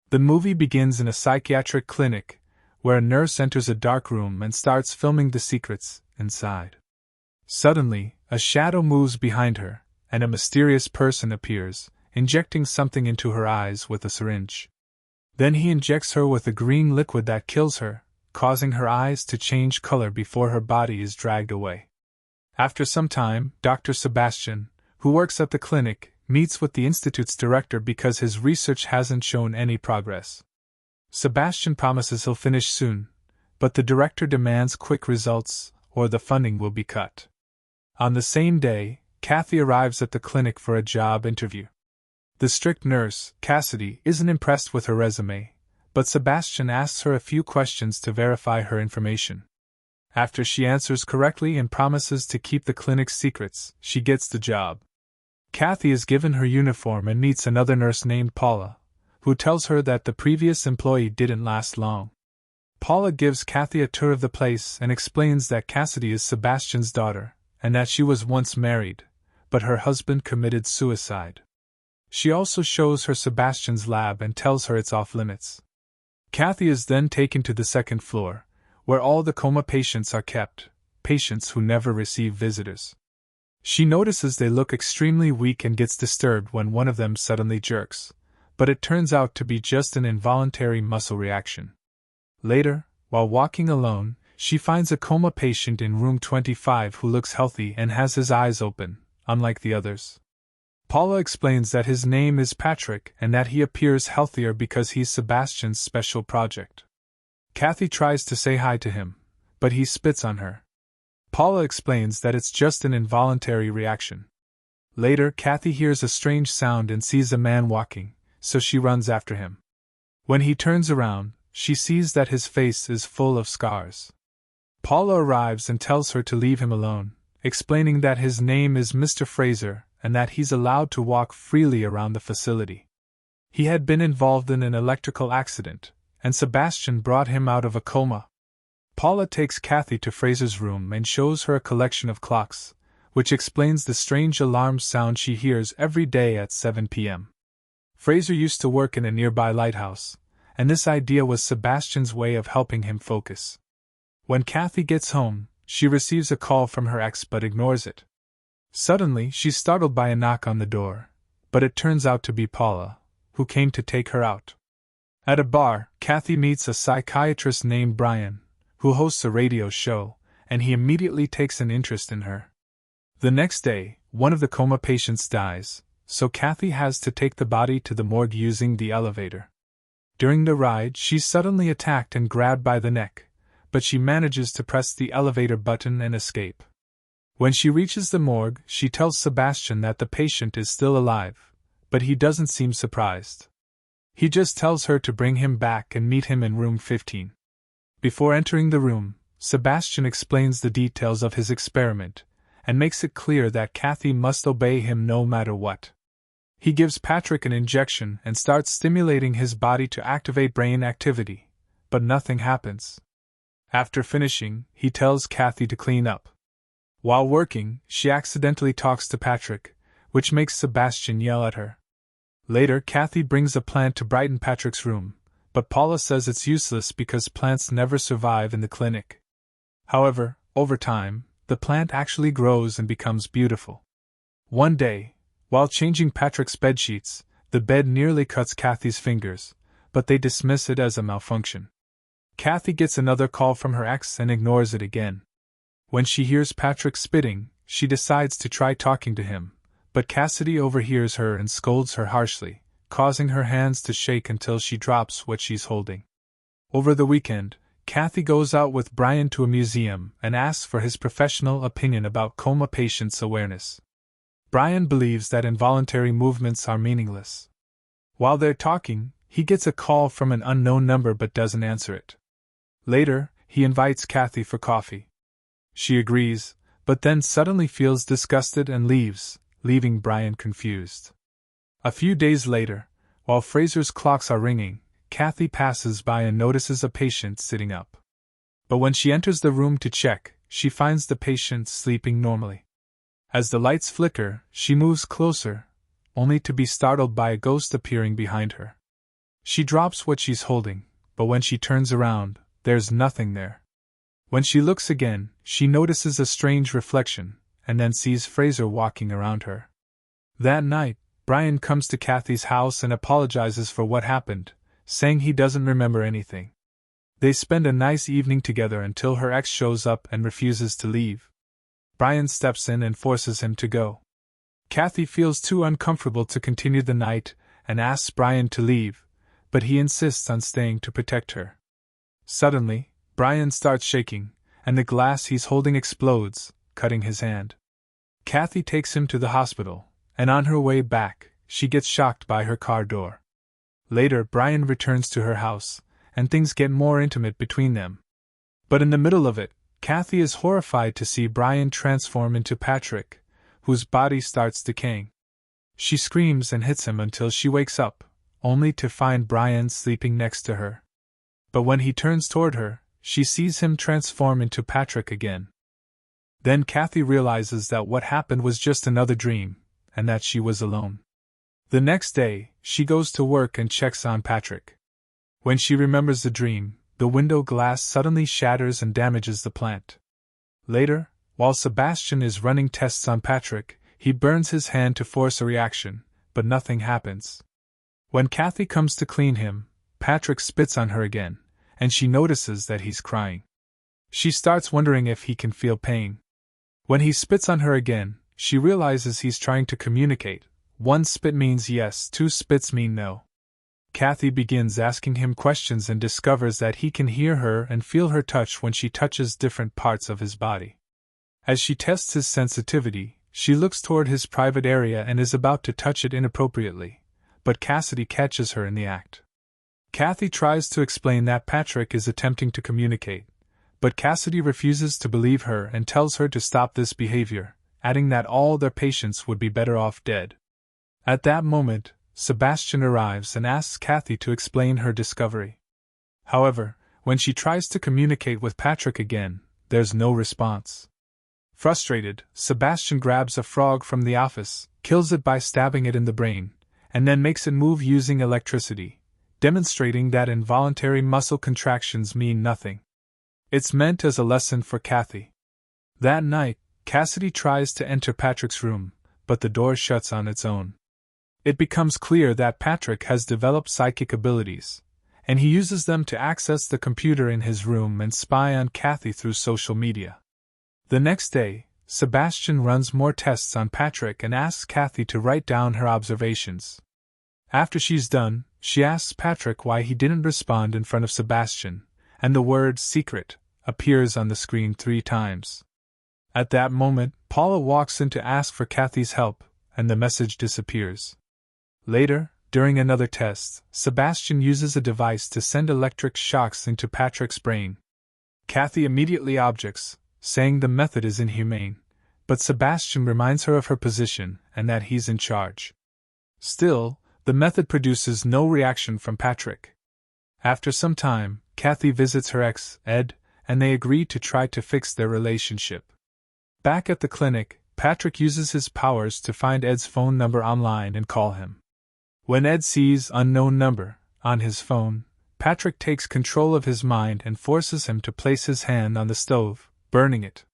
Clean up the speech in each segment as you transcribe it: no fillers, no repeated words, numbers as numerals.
The movie begins in a psychiatric clinic, where a nurse enters a dark room and starts filming the secrets inside. Suddenly, a shadow moves behind her, and a mysterious person appears, injecting something into her eyes with a syringe. Then he injects her with a green liquid that kills her, causing her eyes to change color before her body is dragged away. After some time, Dr. Sebastian, who works at the clinic, meets with the institute's director because his research hasn't shown any progress. Sebastian promises he'll finish soon, but the director demands quick results, or the funding will be cut. On the same day, Kathy arrives at the clinic for a job interview. The strict nurse, Cassidy, isn't impressed with her resume, but Sebastian asks her a few questions to verify her information. After she answers correctly and promises to keep the clinic's secrets, she gets the job. Kathy is given her uniform and meets another nurse named Paula, who tells her that the previous employee didn't last long. Paula gives Kathy a tour of the place and explains that Cassidy is Sebastian's daughter, and that she was once married, but her husband committed suicide. She also shows her Sebastian's lab and tells her it's off limits. Kathy is then taken to the second floor, where all the coma patients are kept, patients who never receive visitors. She notices they look extremely weak and gets disturbed when one of them suddenly jerks, but it turns out to be just an involuntary muscle reaction. Later, while walking alone, she finds a coma patient in room 25 who looks healthy and has his eyes open, unlike the others. Paula explains that his name is Patrick and that he appears healthier because he's Sebastian's special project. Kathy tries to say hi to him, but he spits on her. Paula explains that it's just an involuntary reaction. Later, Kathy hears a strange sound and sees a man walking, so she runs after him. When he turns around, she sees that his face is full of scars. Paula arrives and tells her to leave him alone, explaining that his name is Mr. Fraser and that he's allowed to walk freely around the facility. He had been involved in an electrical accident, and Sebastian brought him out of a coma. Paula takes Kathy to Fraser's room and shows her a collection of clocks, which explains the strange alarm sound she hears every day at 7 p.m. Fraser used to work in a nearby lighthouse, and this idea was Sebastian's way of helping him focus. When Kathy gets home, she receives a call from her ex but ignores it. Suddenly, she's startled by a knock on the door, but it turns out to be Paula, who came to take her out. At a bar, Kathy meets a psychiatrist named Brian, who hosts a radio show, and he immediately takes an interest in her. The next day, one of the coma patients dies, so Kathy has to take the body to the morgue using the elevator. During the ride, she's suddenly attacked and grabbed by the neck, but she manages to press the elevator button and escape. When she reaches the morgue, she tells Sebastian that the patient is still alive, but he doesn't seem surprised. He just tells her to bring him back and meet him in room 15. Before entering the room, Sebastian explains the details of his experiment, and makes it clear that Kathy must obey him no matter what. He gives Patrick an injection and starts stimulating his body to activate brain activity, but nothing happens. After finishing, he tells Kathy to clean up. While working, she accidentally talks to Patrick, which makes Sebastian yell at her. Later, Kathy brings a plant to brighten Patrick's room, but Paula says it's useless because plants never survive in the clinic. However, over time, the plant actually grows and becomes beautiful. One day, while changing Patrick's bedsheets, the bed nearly cuts Kathy's fingers, but they dismiss it as a malfunction. Kathy gets another call from her ex and ignores it again. When she hears Patrick spitting, she decides to try talking to him, but Cassidy overhears her and scolds her harshly, causing her hands to shake until she drops what she's holding. Over the weekend, Kathy goes out with Brian to a museum and asks for his professional opinion about coma patients' awareness. Brian believes that involuntary movements are meaningless. While they're talking, he gets a call from an unknown number but doesn't answer it. Later, he invites Kathy for coffee. She agrees, but then suddenly feels disgusted and leaves, leaving Brian confused. A few days later, while Fraser's clocks are ringing, Kathy passes by and notices a patient sitting up. But when she enters the room to check, she finds the patient sleeping normally. As the lights flicker, she moves closer, only to be startled by a ghost appearing behind her. She drops what she's holding, but when she turns around, there's nothing there. When she looks again, she notices a strange reflection, and then sees Fraser walking around her. That night, Brian comes to Kathy's house and apologizes for what happened, saying he doesn't remember anything. They spend a nice evening together until her ex shows up and refuses to leave. Brian steps in and forces him to go. Kathy feels too uncomfortable to continue the night and asks Brian to leave, but he insists on staying to protect her. Suddenly, Brian starts shaking, and the glass he's holding explodes, cutting his hand. Kathy takes him to the hospital, and on her way back, she gets shocked by her car door. Later, Brian returns to her house, and things get more intimate between them. But in the middle of it, Kathy is horrified to see Brian transform into Patrick, whose body starts decaying. She screams and hits him until she wakes up, only to find Brian sleeping next to her. But when he turns toward her, she sees him transform into Patrick again. Then Kathy realizes that what happened was just another dream, and that she was alone. The next day, she goes to work and checks on Patrick. When she remembers the dream, the window glass suddenly shatters and damages the plant. Later, while Sebastian is running tests on Patrick, he burns his hand to force a reaction, but nothing happens. When Kathy comes to clean him, Patrick spits on her again, and she notices that he's crying. She starts wondering if he can feel pain. When he spits on her again, she realizes he's trying to communicate. 1 spit means yes, 2 spits mean no. Kathy begins asking him questions and discovers that he can hear her and feel her touch when she touches different parts of his body. As she tests his sensitivity, she looks toward his private area and is about to touch it inappropriately, but Cassidy catches her in the act. Kathy tries to explain that Patrick is attempting to communicate, but Cassidy refuses to believe her and tells her to stop this behavior, adding that all their patients would be better off dead. At that moment, Sebastian arrives and asks Kathy to explain her discovery. However, when she tries to communicate with Patrick again, there's no response. Frustrated, Sebastian grabs a frog from the office, kills it by stabbing it in the brain, and then makes it move using electricity, demonstrating that involuntary muscle contractions mean nothing. It's meant as a lesson for Kathy. That night, Cassidy tries to enter Patrick's room, but the door shuts on its own. It becomes clear that Patrick has developed psychic abilities, and he uses them to access the computer in his room and spy on Kathy through social media. The next day, Sebastian runs more tests on Patrick and asks Kathy to write down her observations. After she's done, she asks Patrick why he didn't respond in front of Sebastian, and the word secret appears on the screen 3 times. At that moment, Paula walks in to ask for Kathy's help, and the message disappears. Later, during another test, Sebastian uses a device to send electric shocks into Patrick's brain. Kathy immediately objects, saying the method is inhumane, but Sebastian reminds her of her position and that he's in charge. Still, the method produces no reaction from Patrick. After some time, Kathy visits her ex, Ed, and they agree to try to fix their relationship. Back at the clinic, Patrick uses his powers to find Ed's phone number online and call him. When Ed sees unknown number on his phone, Patrick takes control of his mind and forces him to place his hand on the stove, burning it.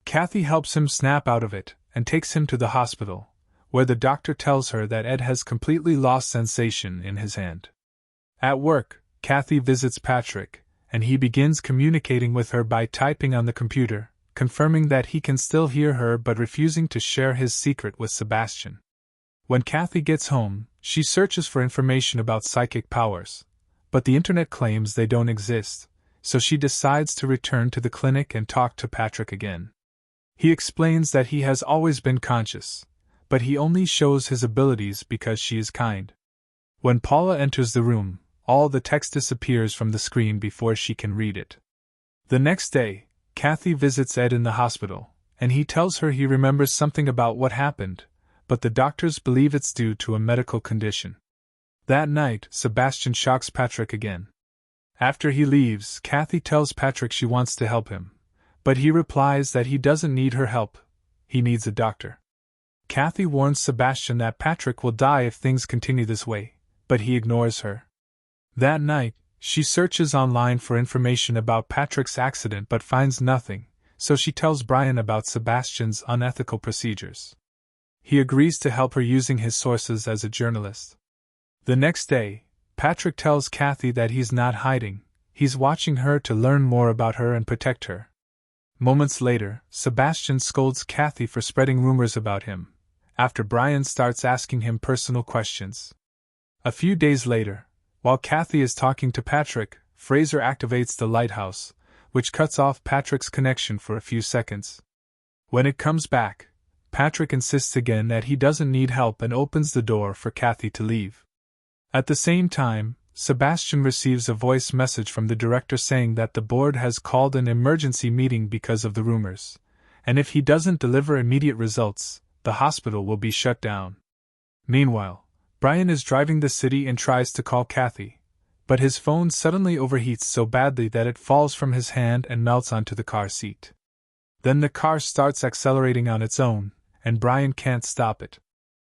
Kathy helps him snap out of it and takes him to the hospital, where the doctor tells her that Ed has completely lost sensation in his hand. At work, Kathy visits Patrick, and he begins communicating with her by typing on the computer, confirming that he can still hear her but refusing to share his secret with Sebastian. When Kathy gets home, she searches for information about psychic powers, but the internet claims they don't exist, so she decides to return to the clinic and talk to Patrick again. He explains that he has always been conscious, but he only shows his abilities because she is kind. When Paula enters the room, all the text disappears from the screen before she can read it. The next day, Kathy visits Ed in the hospital, and he tells her he remembers something about what happened, but the doctors believe it's due to a medical condition. That night, Sebastian shocks Patrick again. After he leaves, Kathy tells Patrick she wants to help him, but he replies that he doesn't need her help, he needs a doctor. Kathy warns Sebastian that Patrick will die if things continue this way, but he ignores her. That night, she searches online for information about Patrick's accident but finds nothing, so she tells Brian about Sebastian's unethical procedures. He agrees to help her using his sources as a journalist. The next day, Patrick tells Kathy that he's not hiding, he's watching her to learn more about her and protect her. Moments later, Sebastian scolds Kathy for spreading rumors about him, after Brian starts asking him personal questions. A few days later, while Kathy is talking to Patrick, Fraser activates the lighthouse, which cuts off Patrick's connection for a few seconds. When it comes back, Patrick insists again that he doesn't need help and opens the door for Kathy to leave. At the same time, Sebastian receives a voice message from the director saying that the board has called an emergency meeting because of the rumors, and if he doesn't deliver immediate results, the hospital will be shut down. Meanwhile, Brian is driving the city and tries to call Kathy, but his phone suddenly overheats so badly that it falls from his hand and melts onto the car seat. Then the car starts accelerating on its own, and Brian can't stop it.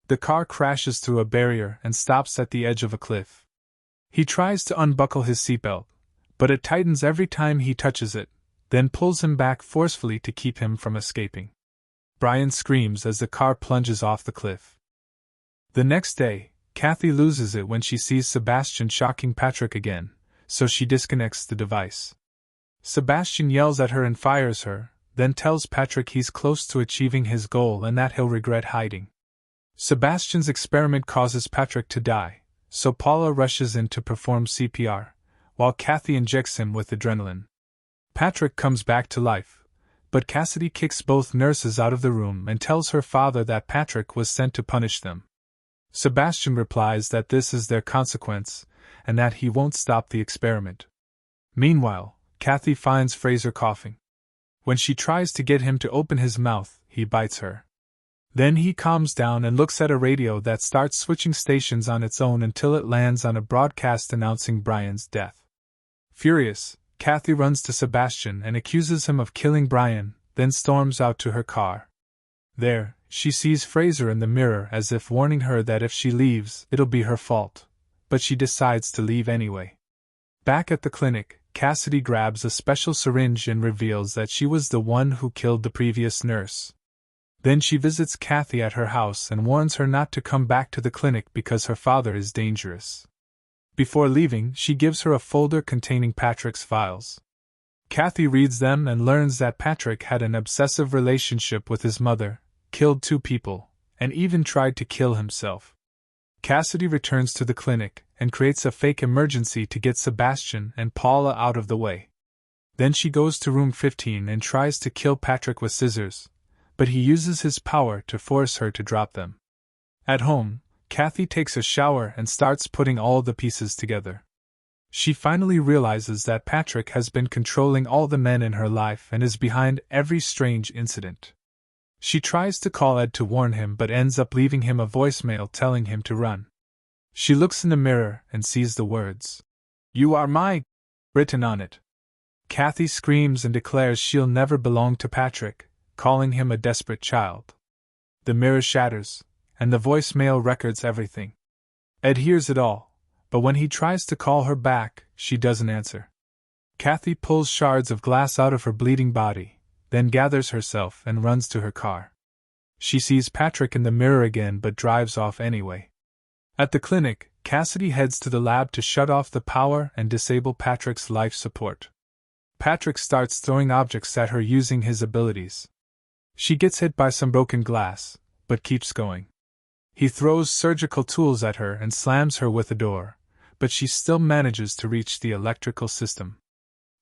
The car crashes through a barrier and stops at the edge of a cliff. He tries to unbuckle his seatbelt, but it tightens every time he touches it, then pulls him back forcefully to keep him from escaping. Brian screams as the car plunges off the cliff. The next day, Kathy loses it when she sees Sebastian shocking Patrick again, so she disconnects the device. Sebastian yells at her and fires her, then tells Patrick he's close to achieving his goal and that he'll regret hiding. Sebastian's experiment causes Patrick to die, so Paula rushes in to perform CPR, while Kathy injects him with adrenaline. Patrick comes back to life, but Cassidy kicks both nurses out of the room and tells her father that Patrick was sent to punish them. Sebastian replies that this is their consequence, and that he won't stop the experiment. Meanwhile, Kathy finds Fraser coughing. When she tries to get him to open his mouth, he bites her. Then he calms down and looks at a radio that starts switching stations on its own until it lands on a broadcast announcing Brian's death. Furious, Kathy runs to Sebastian and accuses him of killing Brian, then storms out to her car. There, she sees Fraser in the mirror as if warning her that if she leaves, it'll be her fault, but she decides to leave anyway. Back at the clinic, Cassidy grabs a special syringe and reveals that she was the one who killed the previous nurse. Then she visits Kathy at her house and warns her not to come back to the clinic because her father is dangerous. Before leaving, she gives her a folder containing Patrick's files. Kathy reads them and learns that Patrick had an obsessive relationship with his mother, killed 2 people, and even tried to kill himself. Cassidy returns to the clinic and creates a fake emergency to get Sebastian and Paula out of the way. Then she goes to room 15 and tries to kill Patrick with scissors, but he uses his power to force her to drop them. At home, Kathy takes a shower and starts putting all the pieces together. She finally realizes that Patrick has been controlling all the men in her life and is behind every strange incident. She tries to call Ed to warn him but ends up leaving him a voicemail telling him to run. She looks in the mirror and sees the words, "You are my," written on it. Kathy screams and declares she'll never belong to Patrick, calling him a desperate child. The mirror shatters, and the voicemail records everything. Ed hears it all, but when he tries to call her back, she doesn't answer. Kathy pulls shards of glass out of her bleeding body, then gathers herself and runs to her car. She sees Patrick in the mirror again but drives off anyway. At the clinic, Cassidy heads to the lab to shut off the power and disable Patrick's life support. Patrick starts throwing objects at her using his abilities. She gets hit by some broken glass, but keeps going. He throws surgical tools at her and slams her with a door, but she still manages to reach the electrical system.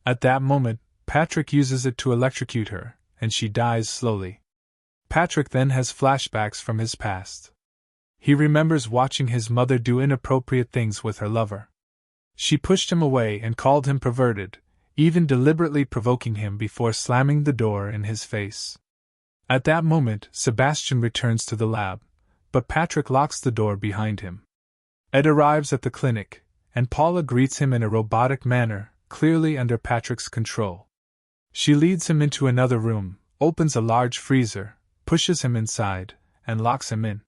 At that moment, Patrick uses it to electrocute her, and she dies slowly. Patrick then has flashbacks from his past. He remembers watching his mother do inappropriate things with her lover. She pushed him away and called him perverted, even deliberately provoking him before slamming the door in his face. At that moment, Sebastian returns to the lab, but Patrick locks the door behind him. Ed arrives at the clinic, and Paula greets him in a robotic manner, clearly under Patrick's control. She leads him into another room, opens a large freezer, pushes him inside, and locks him in.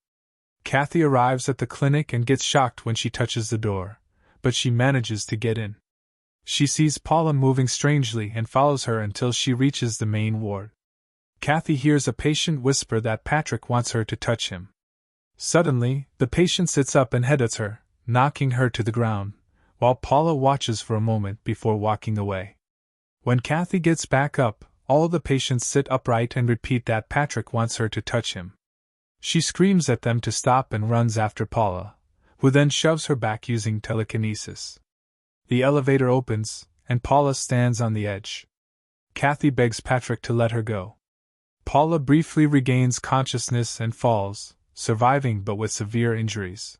Kathy arrives at the clinic and gets shocked when she touches the door, but she manages to get in. She sees Paula moving strangely and follows her until she reaches the main ward. Kathy hears a patient whisper that Patrick wants her to touch him. Suddenly, the patient sits up and heads her, knocking her to the ground, while Paula watches for a moment before walking away. When Kathy gets back up, all the patients sit upright and repeat that Patrick wants her to touch him. She screams at them to stop and runs after Paula, who then shoves her back using telekinesis. The elevator opens, and Paula stands on the edge. Kathy begs Patrick to let her go. Paula briefly regains consciousness and falls, surviving but with severe injuries.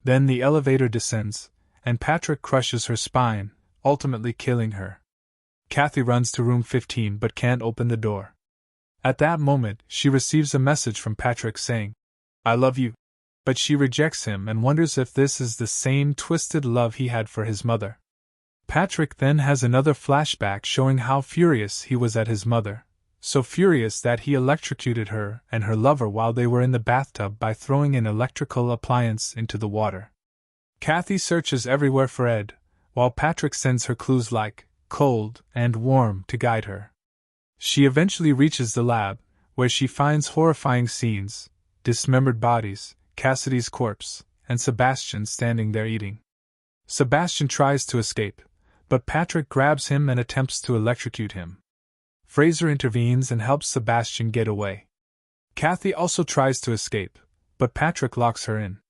Then the elevator descends, and Patrick crushes her spine, ultimately killing her. Kathy runs to room 15 but can't open the door. At that moment, she receives a message from Patrick saying, "I love you." But she rejects him and wonders if this is the same twisted love he had for his mother. Patrick then has another flashback showing how furious he was at his mother, so furious that he electrocuted her and her lover while they were in the bathtub by throwing an electrical appliance into the water. Kathy searches everywhere for Ed, while Patrick sends her clues like cold and warm to guide her. She eventually reaches the lab, where she finds horrifying scenes, dismembered bodies, Cassidy's corpse, and Sebastian standing there eating. Sebastian tries to escape, but Patrick grabs him and attempts to electrocute him. Fraser intervenes and helps Sebastian get away. Kathy also tries to escape, but Patrick locks her in.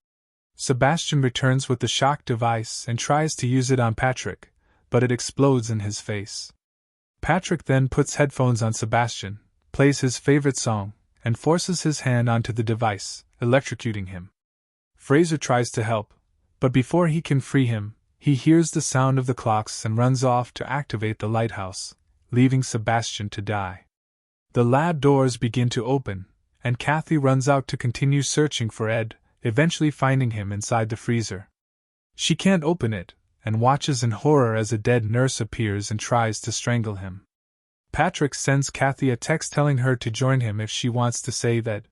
Sebastian returns with the shock device and tries to use it on Patrick, but it explodes in his face. Patrick then puts headphones on Sebastian, plays his favorite song, and forces his hand onto the device, electrocuting him. Fraser tries to help, but before he can free him, he hears the sound of the clocks and runs off to activate the lighthouse, leaving Sebastian to die. The lab doors begin to open, and Kathy runs out to continue searching for Ed, eventually finding him inside the freezer. She can't open it, and watches in horror as a dead nurse appears and tries to strangle him. Patrick sends Kathy a text telling her to join him if she wants to save Ed.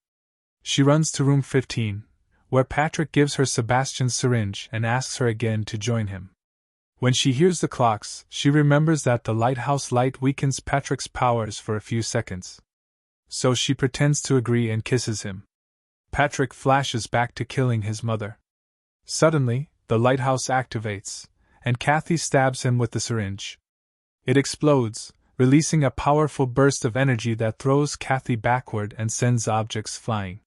She runs to room 15, where Patrick gives her Sebastian's syringe and asks her again to join him. When she hears the clocks, she remembers that the lighthouse light weakens Patrick's powers for a few seconds. So she pretends to agree and kisses him. Patrick flashes back to killing his mother. Suddenly, the lighthouse activates, and Kathy stabs him with the syringe. It explodes, releasing a powerful burst of energy that throws Kathy backward and sends objects flying.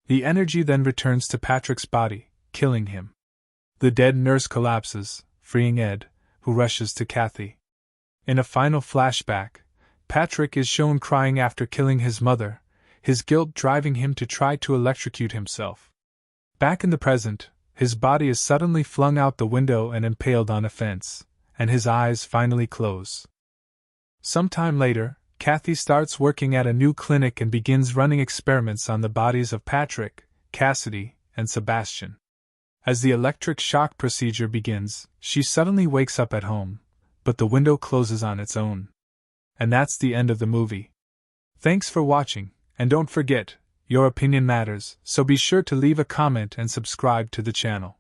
The energy then returns to Patrick's body, killing him. The dead nurse collapses, freeing Ed, who rushes to Kathy. In a final flashback, Patrick is shown crying after killing his mother, his guilt driving him to try to electrocute himself. Back in the present, his body is suddenly flung out the window and impaled on a fence, and his eyes finally close. Sometime later, Kathy starts working at a new clinic and begins running experiments on the bodies of Patrick, Cassidy, and Sebastian. As the electric shock procedure begins, she suddenly wakes up at home, but the window closes on its own. And that's the end of the movie. Thanks for watching, and don't forget, your opinion matters, so be sure to leave a comment and subscribe to the channel.